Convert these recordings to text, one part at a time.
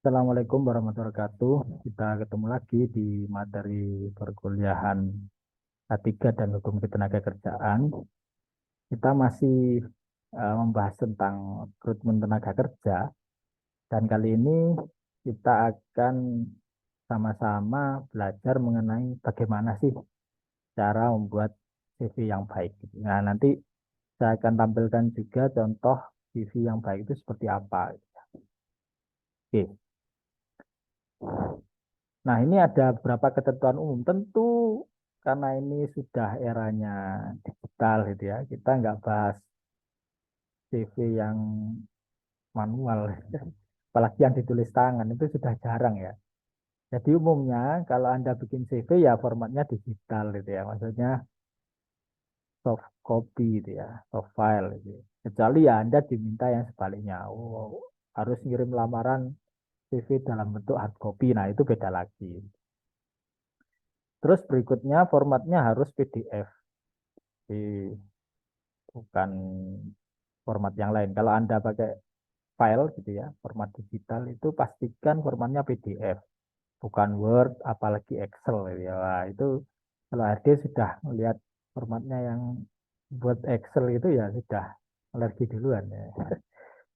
Assalamualaikum warahmatullahi wabarakatuh. Kita ketemu lagi di materi perkuliahan K3 dan Hukum Ketenagakerjaan. Kita masih membahas tentang rekrutmen tenaga kerja dan kali ini kita akan sama-sama belajar mengenai bagaimana sih cara membuat CV yang baik. Nah, nanti saya akan tampilkan juga contoh CV yang baik itu seperti apa. Oke. Nah, ini ada beberapa ketentuan umum. Tentu karena ini sudah eranya digital gitu ya, kita nggak bahas CV yang manual, apalagi yang ditulis tangan itu sudah jarang ya. Jadi umumnya kalau Anda bikin CV ya formatnya digital gitu ya, maksudnya soft copy gitu ya, soft file gitu. Kecuali ya Anda diminta yang sebaliknya, harus ngirim lamaran CV dalam bentuk hard copy, nah itu beda lagi. Terus berikutnya formatnya harus PDF. Jadi bukan format yang lain. Kalau Anda pakai file gitu ya, format digital itu pastikan formatnya PDF, bukan Word, apalagi Excel gitu ya. Wah, itu kalau HD sudah melihat formatnya yang buat Excel itu ya sudah alergi duluan ya.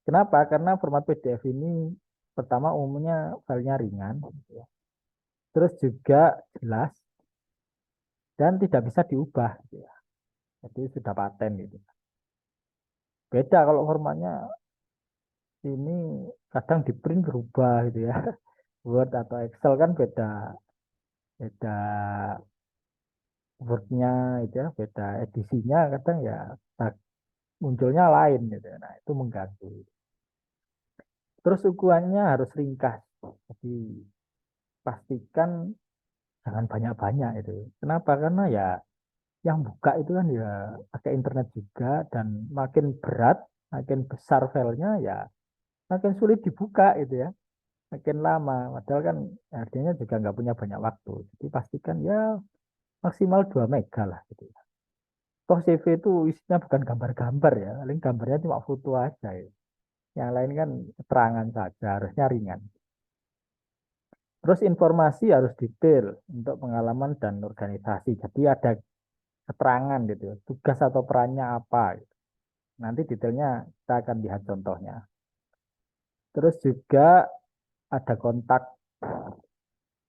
Kenapa? Karena format PDF ini pertama umumnya filenya ringan, gitu ya. Terus juga jelas dan tidak bisa diubah, gitu ya. Jadi sudah paten gitu. Beda kalau formatnya ini kadang di print berubah gitu ya. Word atau Excel kan beda beda Wordnya itu ya, beda edisinya kadang ya munculnya lain gitu. Nah, itu mengganggu. Terus ukurannya harus ringkas. Jadi pastikan jangan banyak-banyak itu. Kenapa? Karena ya yang buka itu kan ya pakai internet juga dan makin berat, makin besar filenya ya makin sulit dibuka itu ya. Makin lama. Padahal kan artinya juga nggak punya banyak waktu. Jadi pastikan ya maksimal 2 mega lah gitu. Toh CV itu isinya bukan gambar-gambar ya, paling gambarnya cuma foto aja ya. Yang lain kan keterangan saja, harusnya ringan. Terus informasi harus detail untuk pengalaman dan organisasi. Jadi ada keterangan gitu, tugas atau perannya apa, gitu. Nanti detailnya kita akan lihat contohnya. Terus juga ada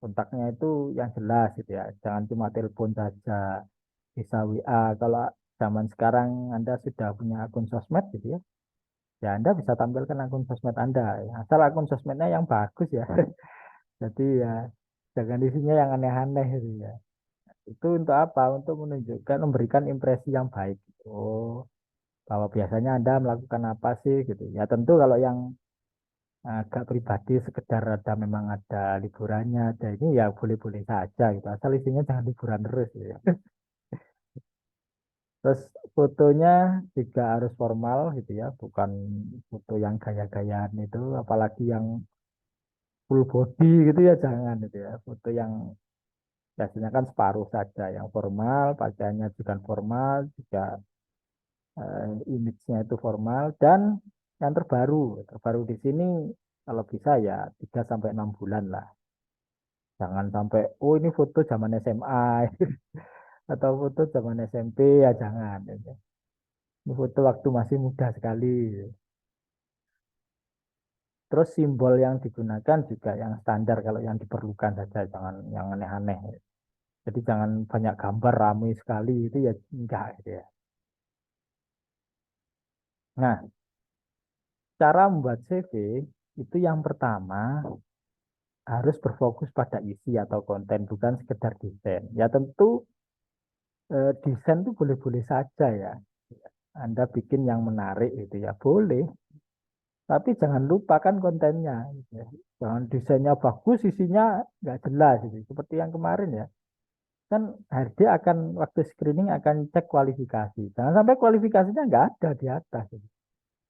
kontaknya itu yang jelas gitu ya. Jangan cuma telepon saja, bisa WA. Kalau zaman sekarang Anda sudah punya akun sosmed gitu ya, ya Anda bisa tampilkan akun sosmed Anda. Asal akun sosmednya yang bagus ya. Jadi ya jangan isinya yang aneh-aneh gitu ya. Itu untuk apa? Untuk menunjukkan, memberikan impresi yang baik. Oh, bahwa biasanya Anda melakukan apa sih gitu. Ya tentu kalau yang agak pribadi sekedar ada memang ada liburannya, ada ini ya boleh-boleh saja gitu. Asal isinya jangan liburan terus gitu ya. Terus fotonya juga harus formal gitu ya, bukan foto yang gaya-gayaan itu, apalagi yang full body gitu ya jangan gitu ya. Foto yang biasanya kan separuh saja, yang formal, pakaiannya juga formal, juga image-nya itu formal dan yang terbaru di sini kalau bisa ya 3 sampai 6 bulan lah. Jangan sampai oh ini foto zaman SMA atau foto zaman SMP ya jangan. Gitu. Ini foto waktu masih muda sekali. Terus simbol yang digunakan juga yang standar kalau yang diperlukan saja, jangan yang aneh-aneh. Jadi jangan banyak gambar ramai sekali itu ya enggak gitu ya. Nah, cara membuat CV itu yang pertama harus berfokus pada isi atau konten, bukan sekedar desain. Ya tentu desain itu boleh-boleh saja ya. Anda bikin yang menarik itu ya boleh, tapi jangan lupakan kontennya. Gitu ya. Jangan desainnya bagus, isinya nggak jelas. Gitu. Seperti yang kemarin ya. Kan HRD akan waktu screening akan cek kualifikasi. Jangan sampai kualifikasinya nggak ada di atas. Gitu.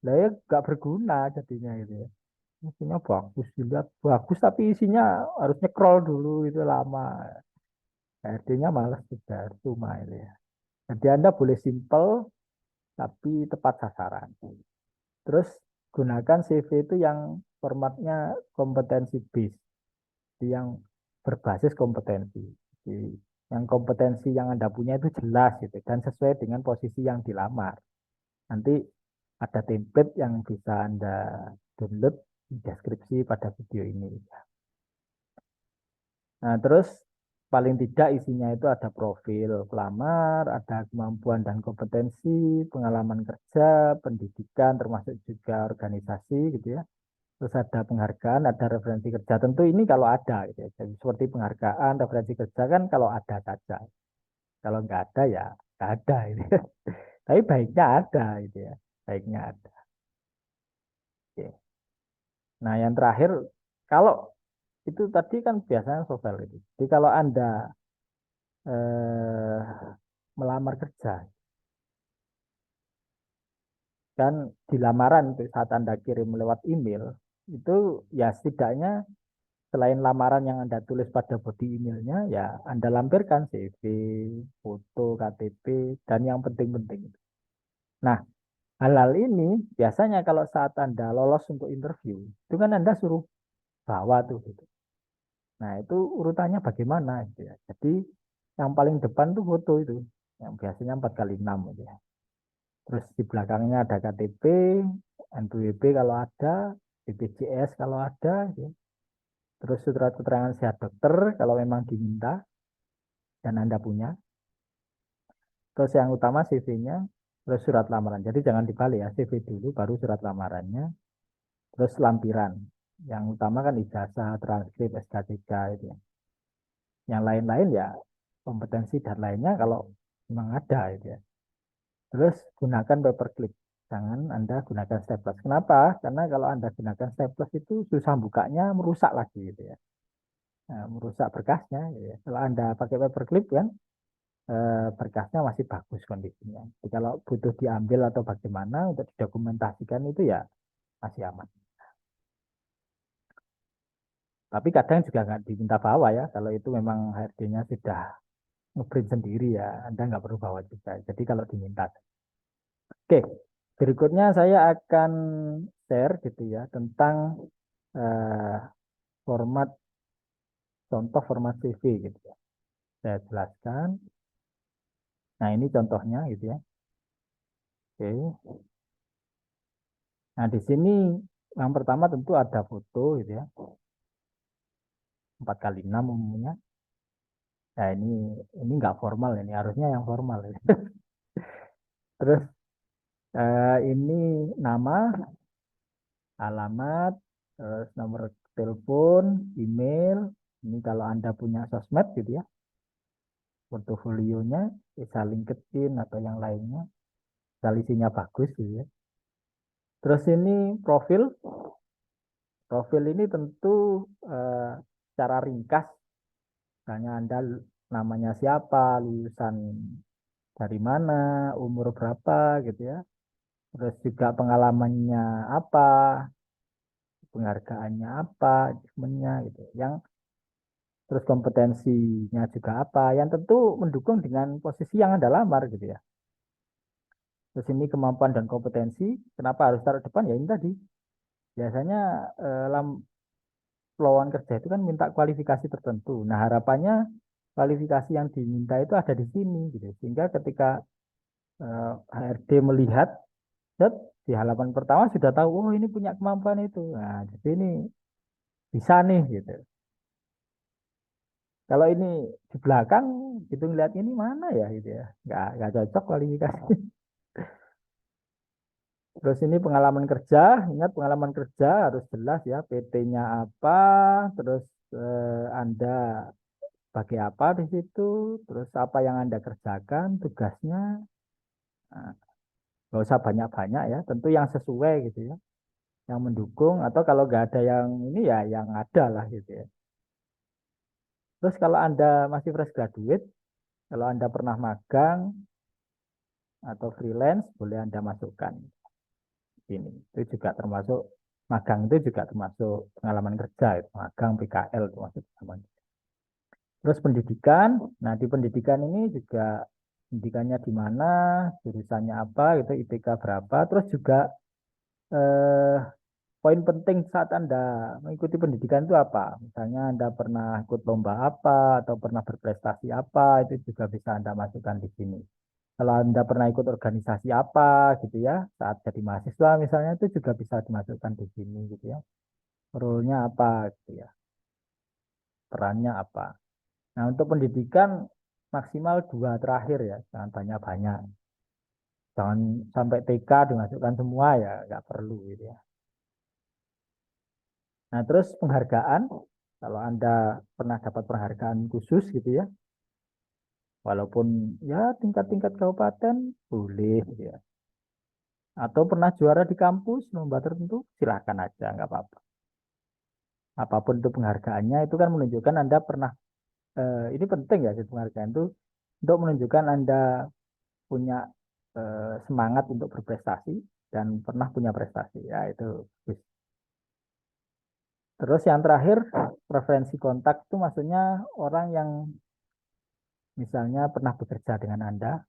Lah ya nggak berguna jadinya gitu ya. Isinya bagus, dilihat bagus, tapi isinya harusnya scroll dulu itu lama. HRD-nya malas juga, cuma itu ya. Jadi Anda boleh simple, tapi tepat sasaran. Terus gunakan CV itu yang formatnya kompetensi based, yang berbasis kompetensi. Jadi, yang kompetensi yang Anda punya itu jelas gitu dan sesuai dengan posisi yang dilamar. Nanti ada template yang bisa Anda download di deskripsi pada video ini. Nah, terus paling tidak isinya itu ada profil pelamar, ada kemampuan dan kompetensi, pengalaman kerja, pendidikan, termasuk juga organisasi gitu ya. Terus ada penghargaan, ada referensi kerja. Tentu ini kalau ada gitu ya. Jadi seperti penghargaan, referensi kerja kan kalau ada saja. Kalau nggak ada ya nggak ada ini. Tapi baiknya ada gitu ya. Baiknya ada. Oke. Nah, yang terakhir kalau itu tadi kan biasanya sosial itu. Jadi kalau Anda eh, melamar kerja kan di lamaran itu saat Anda kirim lewat email itu ya setidaknya selain lamaran yang Anda tulis pada body emailnya ya Anda lampirkan CV, foto, KTP dan yang penting-penting. Nah, hal-hal ini biasanya kalau saat Anda lolos untuk interview itu kan Anda suruh bawa tuh gitu. Nah, itu urutannya bagaimana gitu ya. Jadi yang paling depan tuh foto itu yang biasanya 4x6 gitu ya. Terus di belakangnya ada KTP, NPWP kalau ada, BPJS kalau ada, ya. Terus surat keterangan sehat dokter kalau memang diminta dan Anda punya. Terus yang utama CV-nya, terus surat lamaran. Jadi jangan dibalik ya, CV dulu baru surat lamarannya, terus lampiran. Yang utama kan ijazah, transkrip, SK3 itu ya. Yang lain-lain ya kompetensi dan lainnya kalau memang ada itu ya. Terus gunakan paperclip. Jangan Anda gunakan staples. Kenapa? Karena kalau Anda gunakan staples itu susah bukanya, merusak lagi gitu ya. Nah, merusak berkasnya. Gitu ya. Kalau Anda pakai paperclip kan berkasnya masih bagus kondisinya. Jadi kalau butuh diambil atau bagaimana untuk didokumentasikan itu ya masih aman. Tapi kadang juga nggak diminta bawa ya. Kalau itu memang HRD-nya sudah ngeprint sendiri ya, Anda nggak perlu bawa juga. Jadi kalau diminta. Oke, berikutnya saya akan share gitu ya tentang eh, format contoh format CV gitu ya. Saya jelaskan. Nah, ini contohnya gitu ya. Oke. Nah, di sini yang pertama tentu ada foto gitu ya. 4x6 umumnya. Nah, ini nggak formal ini, harusnya yang formal ya. Terus ini nama, alamat, terus nomor telepon, email. Ini kalau Anda punya sosmed gitu ya. Portofolionya, bisa LinkedIn atau yang lainnya. Asal isinya bagus gitu ya. Terus ini profil. Profil ini tentu secara ringkas, misalnya Anda namanya siapa, lulusan dari mana, umur berapa gitu ya. Terus juga pengalamannya apa, penghargaannya apa, achievementnya gitu. Yang terus kompetensinya juga apa, yang tentu mendukung dengan posisi yang Anda lamar gitu ya. Terus ini kemampuan dan kompetensi, kenapa harus taruh depan ya ini tadi. Biasanya lowongan kerja itu kan minta kualifikasi tertentu. Nah, harapannya kualifikasi yang diminta itu ada di sini gitu. Sehingga ketika HRD melihat set, di halaman pertama sudah tahu oh ini punya kemampuan itu. Nah, jadi ini bisa nih gitu. Kalau ini di belakang gitu ngeliat ini mana ya gitu ya. Nggak cocok kualifikasi. Terus ini pengalaman kerja, ingat pengalaman kerja harus jelas ya, PT-nya apa, terus Anda pakai apa di situ, terus apa yang Anda kerjakan, tugasnya, nah, nggak usah banyak-banyak ya, tentu yang sesuai gitu ya, yang mendukung, atau kalau nggak ada yang ini ya yang ada lah gitu ya. Terus kalau Anda masih fresh graduate, kalau Anda pernah magang atau freelance, boleh Anda masukkan ini. Itu juga termasuk, magang itu juga termasuk pengalaman kerja, itu. Magang PKL termasuk pengalaman. Terus pendidikan, nah di pendidikan ini juga pendidikannya di mana, jurusannya apa, gitu, IPK berapa, terus juga eh, poin penting saat Anda mengikuti pendidikan itu apa? Misalnya Anda pernah ikut lomba apa atau pernah berprestasi apa, itu juga bisa Anda masukkan di sini. Kalau Anda pernah ikut organisasi apa gitu ya, saat jadi mahasiswa misalnya itu juga bisa dimasukkan di sini gitu ya. Role-nya apa gitu ya, perannya apa. Nah, untuk pendidikan maksimal dua terakhir ya, jangan banyak-banyak. Jangan sampai TK dimasukkan semua ya, nggak perlu gitu ya. Nah, terus penghargaan, kalau Anda pernah dapat penghargaan khusus gitu ya, walaupun ya tingkat-tingkat kabupaten, boleh gitu ya. Atau pernah juara di kampus, lomba tertentu, silahkan aja, nggak apa-apa. Apapun itu penghargaannya, itu kan menunjukkan Anda pernah, ini penting ya, sih, penghargaan itu, untuk menunjukkan Anda punya semangat untuk berprestasi, dan pernah punya prestasi, ya itu. Terus yang terakhir, referensi kontak itu maksudnya orang yang misalnya pernah bekerja dengan Anda,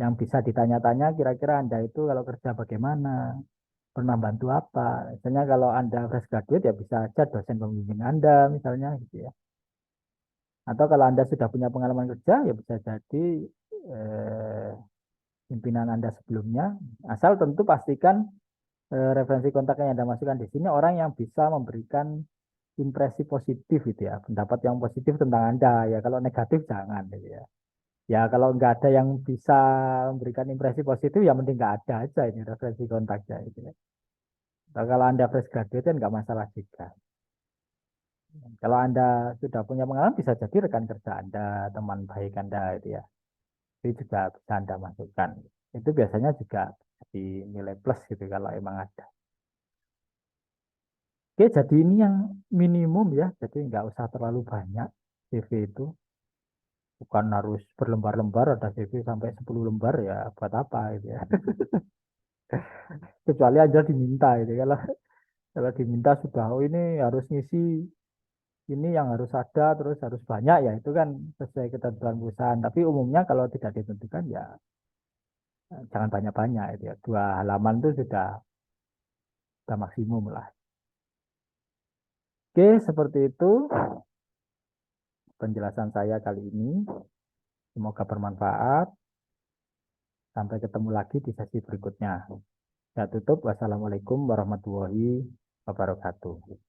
yang bisa ditanya-tanya kira-kira Anda itu kalau kerja bagaimana, pernah bantu apa. Misalnya kalau Anda fresh graduate ya bisa aja dosen pembimbing Anda misalnya gitu ya. Atau kalau Anda sudah punya pengalaman kerja ya bisa jadi eh, pimpinan Anda sebelumnya. Asal tentu pastikan referensi kontaknya yang Anda masukkan di sini orang yang bisa memberikan impresi positif gitu ya, pendapat yang positif tentang Anda ya. Kalau negatif jangan gitu ya. Ya kalau nggak ada yang bisa memberikan impresi positif ya mending nggak ada aja ini referensi kontaknya gitu ya. Nah, kalau Anda fresh graduate kan nggak masalah juga. Kalau Anda sudah punya pengalaman bisa jadi rekan kerja Anda, teman baik Anda itu ya. Itu juga bisa Anda masukkan. Itu biasanya juga di nilai plus gitu kalau emang ada. Oke, jadi ini yang minimum ya. Jadi nggak usah terlalu banyak CV itu. Bukan harus berlembar-lembar, ada CV sampai 10 lembar ya buat apa gitu ya. Kecuali aja diminta itu. Kalau diminta sudah, oh ini harus ngisi ini yang harus ada terus harus banyak ya itu kan sesuai ketentuan perusahaan. Tapi umumnya kalau tidak ditentukan ya jangan banyak-banyak itu ya. Dua halaman itu sudah maksimum lah. Oke, seperti itu penjelasan saya kali ini. Semoga bermanfaat. Sampai ketemu lagi di sesi berikutnya. Saya tutup. Wassalamualaikum warahmatullahi wabarakatuh.